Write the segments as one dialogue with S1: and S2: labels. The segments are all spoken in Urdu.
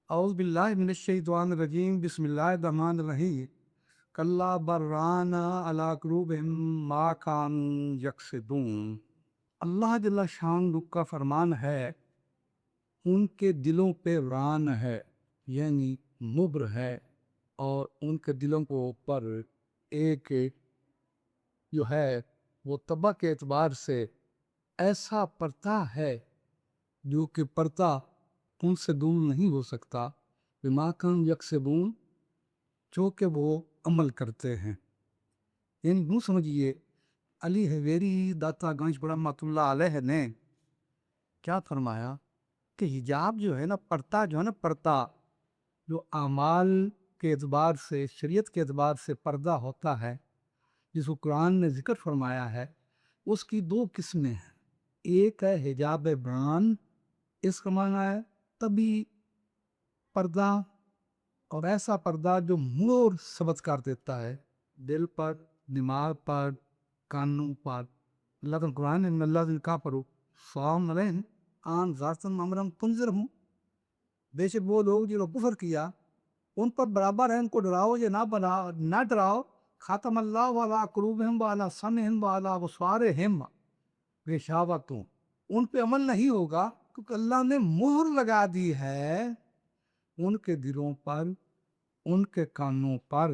S1: اعوذ باللہ من الشیطان الرجیم بسم اللہ الرحمن الرحیم کلا بران علی قلوبہم ما کانوا یکسبون۔ اللہ جل شان کا فرمان ہے ان کے دلوں پہ ران ہے، یعنی مبر ہے، اور ان کے دلوں کے اوپر ایک جو ہے وہ طبع کے اعتبار سے ایسا پردہ ہے جو کہ پردہ ان سے دور نہیں ہو سکتا، بما کانوا یکسبون، جو کہ وہ عمل کرتے ہیں۔ یعنی یوں سمجھیے علی حویری داتا گنج رحمۃ اللہ علیہ نے کیا فرمایا کہ حجاب جو ہے نا، پردہ جو ہے نا، پردہ جو اعمال کے اعتبار سے، شریعت کے اعتبار سے پردہ ہوتا ہے، جس کو قرآن نے ذکر فرمایا ہے، اس کی دو قسمیں ہیں۔ ایک ہے حجاب بران، اس کا معنی ہے طبی پردہ، اور ایسا پردہ جو مور ثبت کر دیتا ہے دل پر، دماغ پر، کانوں پر۔ اللہ تعالیٰ قرآن میں اللہ کا پرو سوام علیہم آن ذاتن امرم تنظر ہوں، بے شک وہ لوگ جنہوں نے کفر کیا ان پر برابر ہے، ان کو ڈراؤ یا نہ ڈراؤ۔ خاتم اللہ علی قلوبہم وعلی سمعہم وعلی ابصارہم غشاوۃ، ان پہ عمل نہیں ہوگا کیونکہ اللہ نے مہر لگا دی ہے ان کے دلوں پر، ان کے کانوں پر،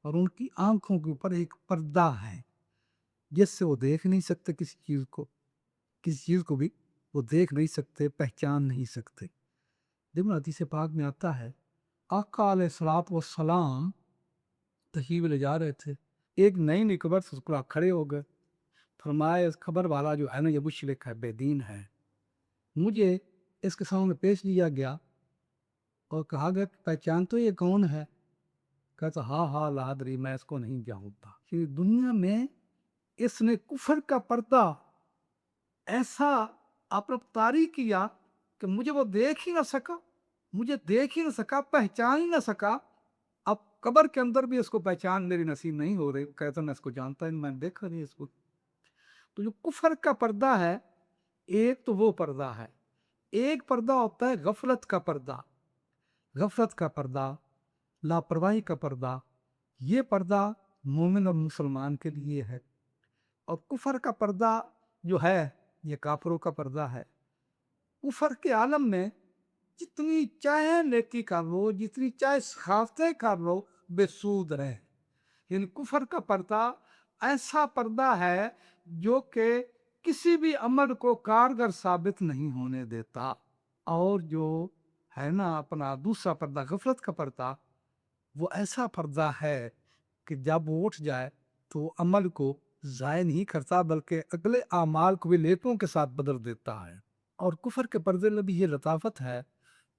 S1: اور ان کی آنکھوں کے اوپر ایک پردہ ہے جس سے وہ دیکھ نہیں سکتے کسی چیز کو بھی وہ دیکھ نہیں سکتے، پہچان نہیں سکتے۔ دیکھو حدیث پاک میں آتا ہے آقا علیہ الصلوۃ والسلام تشریف لے جا رہے تھے، ایک نئی خبر سے کھڑے ہو گئے، فرمایا اس خبر والا جو ہے نا یہ مشرک ہے، بے دین ہے، مجھے اس کے سامنے پیش لیا گیا اور کہا گیا کہ پہچان تو یہ کون ہے؟ کہتا ہاں لا ادری، میں اس کو نہیں جانتا۔ کہ دنیا میں اس نے کفر کا پردہ ایسا اپنا طاری کیا کہ مجھے وہ دیکھ ہی نہ سکا، پہچان ہی نہ سکا۔ اب قبر کے اندر بھی اس کو پہچان میری نصیب نہیں ہو رہی، کہتا میں اس کو جانتا ہی نہیں، میں نے دیکھا نہیں اس کو۔ تو جو کفر کا پردہ ہے، ایک تو وہ پردہ ہے، ایک پردہ ہوتا ہے غفلت کا پردہ، لاپرواہی کا پردہ۔ یہ پردہ مومن اور مسلمان کے لیے ہے، اور کفر کا پردہ جو ہے یہ کافروں کا پردہ ہے۔ کفر کے عالم میں جتنی چاہے نیکی کر لو، جتنی چاہے سخاوتیں کر لو، بے سود رہے۔ یعنی کفر کا پردہ ایسا پردہ ہے جو کہ کسی بھی عمل کو کارگر ثابت نہیں ہونے دیتا۔ اور جو ہے نا اپنا دوسرا پردہ، غفلت کا پردہ، وہ ایسا پردہ ہے کہ جب وہ اٹھ جائے تو عمل کو ضائع نہیں کرتا بلکہ اگلے اعمال کو بھی نیکیوں کے ساتھ بدل دیتا ہے۔ اور کفر کے پردے میں بھی یہ لطافت ہے،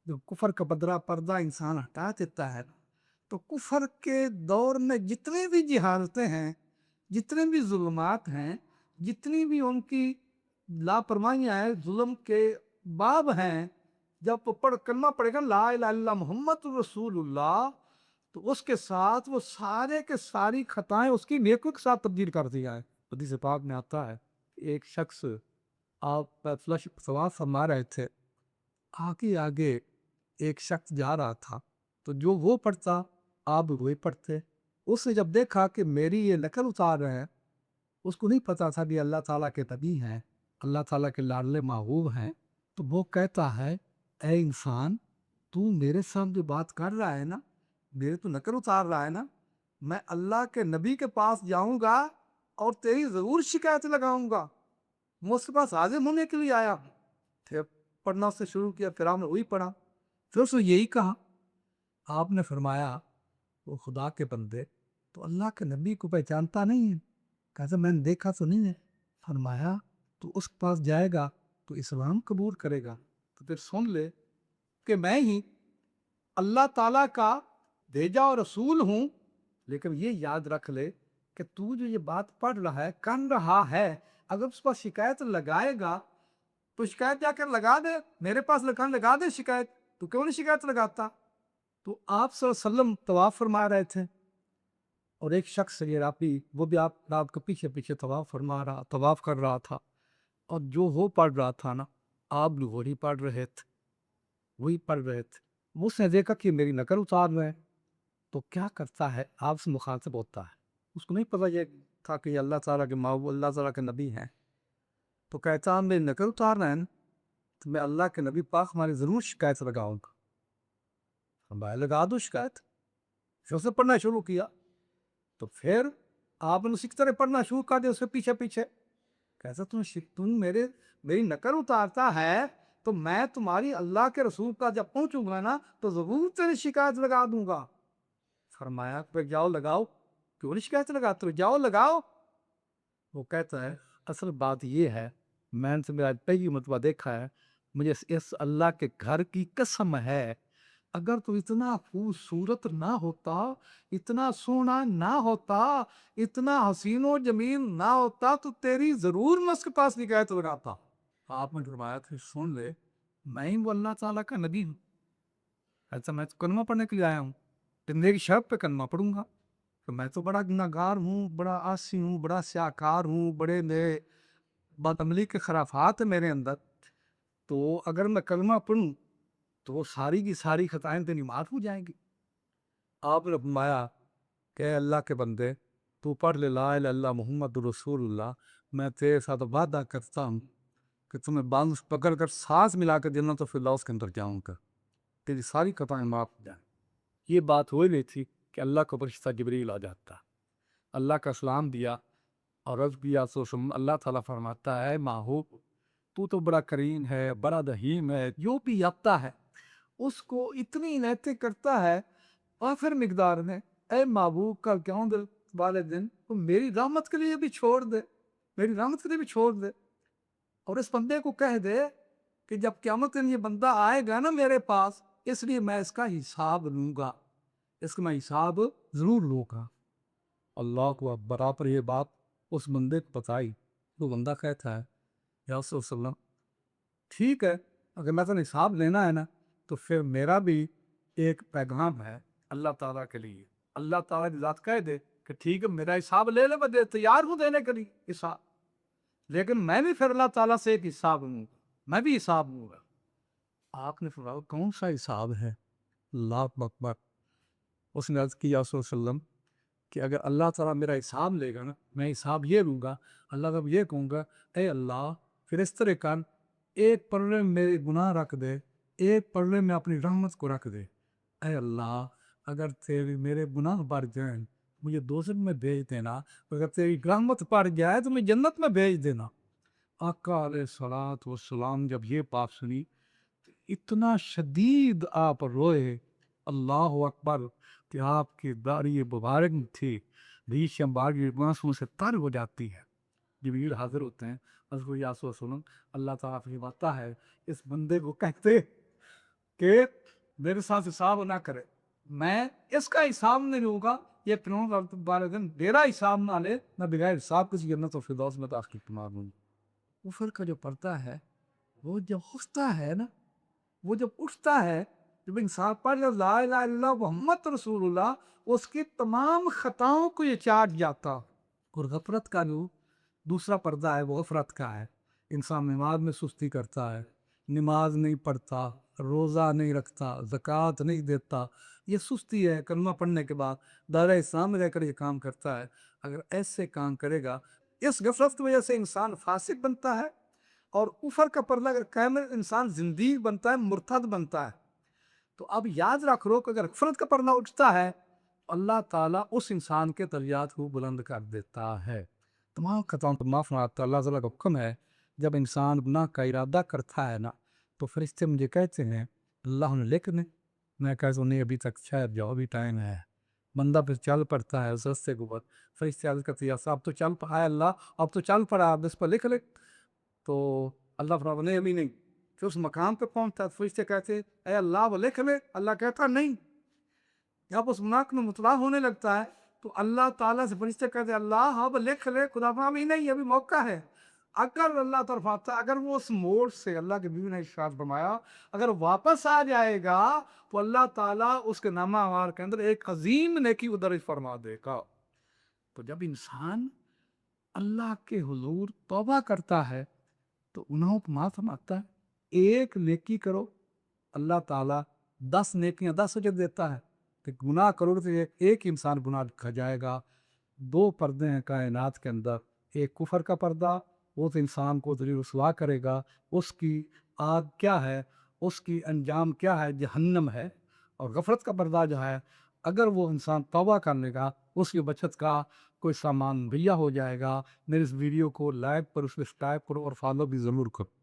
S1: جو کفر کا پردہ انسان ہٹا دیتا ہے تو کفر کے دور میں جتنی بھی جہالتیں ہیں، جتنے بھی ظلمات ہیں، جتنی بھی ان کی لاپرواہیاں ہیں، ظلم کے باب ہیں، جب وہ کلمہ پڑھے گا لا الہ الا اللہ محمد رسول اللہ، تو اس کے ساتھ وہ سارے کے ساری خطائیں اس کی نیکیوں کے ساتھ تبدیل کر دیا ہے۔ حدیث پاک میں آتا ہے ایک شخص آپ فلش طواف فرما رہے تھے، آگے ایک شخص جا رہا تھا، تو جو وہ پڑھتا آپ وہی پڑھتے۔ اس نے جب دیکھا کہ میری یہ نقل اتار رہے ہیں، اس کو نہیں پتا تھا کہ اللہ تعالیٰ کے نبی ہیں، اللہ تعالیٰ کے لاڈلے محبوب ہیں، تو وہ کہتا ہے اے انسان، تو میرے سامنے جو بات کر رہا ہے نا، میرے تو نقل اتار رہا ہے نا، میں اللہ کے نبی کے پاس جاؤں گا اور تیری ضرور شکایت لگاؤں گا، میں اس کے پاس حاضر ہونے کے لیے آیا ہوں۔ پھر پڑھنا سے شروع کیا، پھر آپ نے وہی پڑھا، پھر اس نے یہی کہا۔ آپ نے فرمایا وہ خدا کے بندے تو اللہ کے نبی کو پہچانتا نہیں ہے؟ کہا میں نے دیکھا تو نہیں ہے۔ فرمایا تو اس کے پاس جائے گا تو اسلام قبول کرے گا، تو پھر سن لے کہ میں ہی اللہ تعالیٰ کا بھیجا اور رسول ہوں، لیکن یہ یاد رکھ لے کہ تو جو یہ بات پڑھ رہا ہے، کر رہا ہے، اگر اس پر شکایت لگائے گا تو شکایت جا کر لگا دے، میرے پاس لگا دے شکایت، تو کیوں نہیں شکایت لگاتا؟ تو آپ صلی اللہ علیہ وسلم طواف فرما رہے تھے، اور ایک شخص وہ بھی آپ کے پیچھے طواف کر رہا تھا، اور جو وہ پڑھ رہا تھا نا، آپ وہی پڑھ رہے تھے۔ اس نے دیکھا کہ میری نقل اتار رہے ہیں، تو کیا کرتا ہے، آپ سے مخاطب ہوتا ہے. اس کو نہیں پتا یہ تھا کہ یہ اللہ تعالیٰ کے محبوب، اللہ تعالیٰ کے نبی ہیں. تو کہتا ہم میری نقل اتار رہے ہیں تو میں اللہ کے نبی پاک ہماری ضرور شکایت لگاؤں گا. ہمارے لگا دو شکایت. پھر اسے پڑھنا شروع کیا. تو پھر آپ نے اسی طرح پڑھنا شروع کر دیا اس کے پیچھے پیچھے. کیسا تم میری نقل اتارتا ہے تو میں تمہاری اللہ کے رسول کا جب پہنچوں گا نا تو ضرور تیری شکایت لگا دوں گا. فرمایا کہ جاؤ لگاؤ. کیوں نہیں شکایت لگاتے ہو، جاؤ لگاؤ. وہ کہتا ہے اصل بات یہ ہے، میں نے میرا پہلی مرتبہ دیکھا ہے، مجھے اس اللہ کے گھر کی قسم ہے، اگر تو اتنا خوبصورت نہ ہوتا، اتنا سونا نہ ہوتا، اتنا حسین و جمیل نہ ہوتا تو تیری ضرور میں اس کے پاس شکایت لگاتا. آپ نے فرمایا کہ سن لے، میں ہی وہ اللہ تعالیٰ کا نبی ہوں. ایسا میں تو کلمہ پڑھنے کے لیے آیا ہوں، تو میری شرط پہ کلمہ پڑھوں گا. تو میں تو بڑا گناہگار ہوں، بڑا عاصی ہوں، بڑا سیاکار ہوں، بڑے میرے بدعملی کے خرافات ہیں میرے اندر. تو اگر میں کلمہ پڑھوں تو وہ ساری کی ساری خطائیں تیری معاف ہو جائیں گی. آپ نے فرمایا کہ اے اللہ کے بندے، تو پڑھ لے لا الہ الا اللہ محمد رسول اللہ، میں تیرے ساتھ وعدہ کرتا ہوں کہ تمہیں بانس پکڑ کر سانس ملا کر جنت الفردوس کے اندر جاؤں گا، تیری ساری خطائیں معاف ہو جائیں. یہ بات ہوئی نہیں تھی کہ اللہ کو فرشتہ جبریل آ جاتا. اللہ کا سلام دیا اور عرض کیا تو اللہ تعالیٰ فرماتا ہے محبوب تو بڑا کریم ہے، بڑا رحیم ہے، جو بھی آتا ہے اس کو اتنی عنایتیں کرتا ہے. اور پھر مقدار میں اے محبوب کا قیامت والے دن تو میری رحمت کے لیے بھی چھوڑ دے، میری رحمت کے لیے بھی چھوڑ دے. اور اس بندے کو کہہ دے کہ جب قیامت کے دن یہ بندہ آئے گا نا میرے پاس، اس لیے میں اس کا حساب لوں گا، اس کا میں حساب ضرور لوں گا. اللہ کو برابر یہ بات اس بندے کو بتائی. تو بندہ کہتا ہے یا رسول اللہ وسلم ٹھیک ہے، اگر میں تو حساب لینا ہے نا تو پھر میرا بھی ایک پیغام ہے اللہ تعالیٰ کے لیے. اللہ تعالیٰ کی ذات کہہ دے کہ ٹھیک ہے میرا حساب لے لے، میں تیار ہوں دینے کے لیے حساب، لیکن میں بھی پھر اللہ تعالیٰ سے ایک حساب لوں گا، میں بھی حساب لوں گا. آپ نے فرمایا کون سا حساب ہے؟ اللہ اکبر. اس نے عرض کیا رسول اللہ وسلم کہ اگر اللہ تعالیٰ میرا حساب لے گا نا، میں حساب یہ لوں گا، اللہ کا یہ کہوں گا اے اللہ پھر اس طرح کر، ایک پلڑے میں میرے گناہ رکھ دے، ایک پلڑے میں اپنی رحمت کو رکھ دے. اے اللہ اگر تیری میرے گناہ بڑھ جائیں مجھے دوزخ میں بھیج دینا، اگر تیری رحمت بڑھ جائے تو مجھے جنت میں بھیج دینا. آقا علیہ الصلوۃ والسلام جب یہ بات سنی اتنا شدید آپ روئے، اللہ اکبر، کہ آپ کی داڑھی مبارک تھی ریش مبارک آنسوں سے تر ہو جاتی ہے. جبریل حاضر ہوتے ہیں، حضرت یا رسول اللہ اللہ تعالیٰ فرماتا ہے اس بندے کو کہتے کہ میرے ساتھ حساب نہ کرے، میں اس کا حساب نہیں لوں گا، یہ قیامت والے دن میرا حساب نہ لے، میں بغیر حساب کسی جنت الفردوس میں داخل فرما دوں گا. کفر کا جو پردہ ہے وہ جب اٹھتا ہے نا، وہ جب اٹھتا ہے، جب انسان پڑھ لا الہ الا اللہ محمد رسول اللہ، اس کی تمام خطاؤں کو یہ چاٹ جاتا. اور غفلت کا جو دوسرا پردہ ہے وہ غفلت کا ہے. انسان نماز میں سستی کرتا ہے، نماز نہیں پڑھتا، روزہ نہیں رکھتا، زکوٰۃ نہیں دیتا، یہ سستی ہے. کلمہ پڑھنے کے بعد دائرہ اسلام میں رہ کر یہ کام کرتا ہے. اگر ایسے کام کرے گا، اس غفلت کی وجہ سے انسان فاسق بنتا ہے، اور کفر کا پردہ اگر قائم ہے انسان زندیق بنتا ہے، مرتد بنتا ہے. تو اب یاد رکھ لو کہ اگر غفلت کا پردہ اٹھتا ہے اللہ تعالیٰ اس انسان کے درجات کو بلند کر دیتا ہے، تمام خطاؤں کو معاف فرماتا ہے. اللہ تعالیٰ کا حکم ہے جب انسان گناہ کا ارادہ کرتا ہے نا تو فرشتے مجھے کہتے ہیں اللہ نے لکھ دیں. میں کہتا ہوں نہیں ابھی تک شاید جاؤ، ابھی ٹائم ہے. بندہ پھر چل پڑتا ہے اس رستے کے اوپر، فرشتے عرض کرتے ہیں اب تو چل پڑا اللہ، اب تو چل پڑا، اب اس پر لکھ لے. تو اللہ فرماتا نہیں ابھی نہیں. پھر اس مقام پہ پہنچتا ہے، فرشتے کہتے اے اللہ وہ لکھ لے. اللہ کہتا نہیں. جب اس مناق میں مطلع ہونے لگتا ہے تو اللہ تعالیٰ سے فرشتے کہتے ہیں اللہ اب لکھ لے. خدا ابھی نہیں، ابھی موقع ہے. اگر اللہ طرف آتا، اگر وہ اس موڑ سے، اللہ کے بیوی نے ارشاد فرمایا اگر واپس آ جائے گا تو اللہ تعالیٰ اس کے نامہ اعمال کے اندر ایک عظیم نیکی کو درج فرما دے گا. تو جب انسان اللہ کے حضور توبہ کرتا ہے تو گناہوں کو معاف فرماتا ہے. ایک نیکی کرو اللہ تعالیٰ 10 نیکیاں 10 اجر دیتا ہے، کہ گناہ کرو تو ایک انسان گناہ لکھا جائے گا۔ 2 پردے ہیں کائنات کے اندر، ایک کفر کا پردہ، وہ تو انسان کو ذلیل رسوا کرے گا، اس کی آگ کیا ہے، اس کی انجام کیا ہے، جہنم ہے۔ اور غفلت کا پردہ جو ہے، اگر وہ انسان توبہ کر لے گا، اس کی بچت کا کوئی سامان مہیا ہو جائے گا۔ میرے اس ویڈیو کو لائک پر اس پہ سبسکرائب کرو اور فالو بھی ضرور کرو۔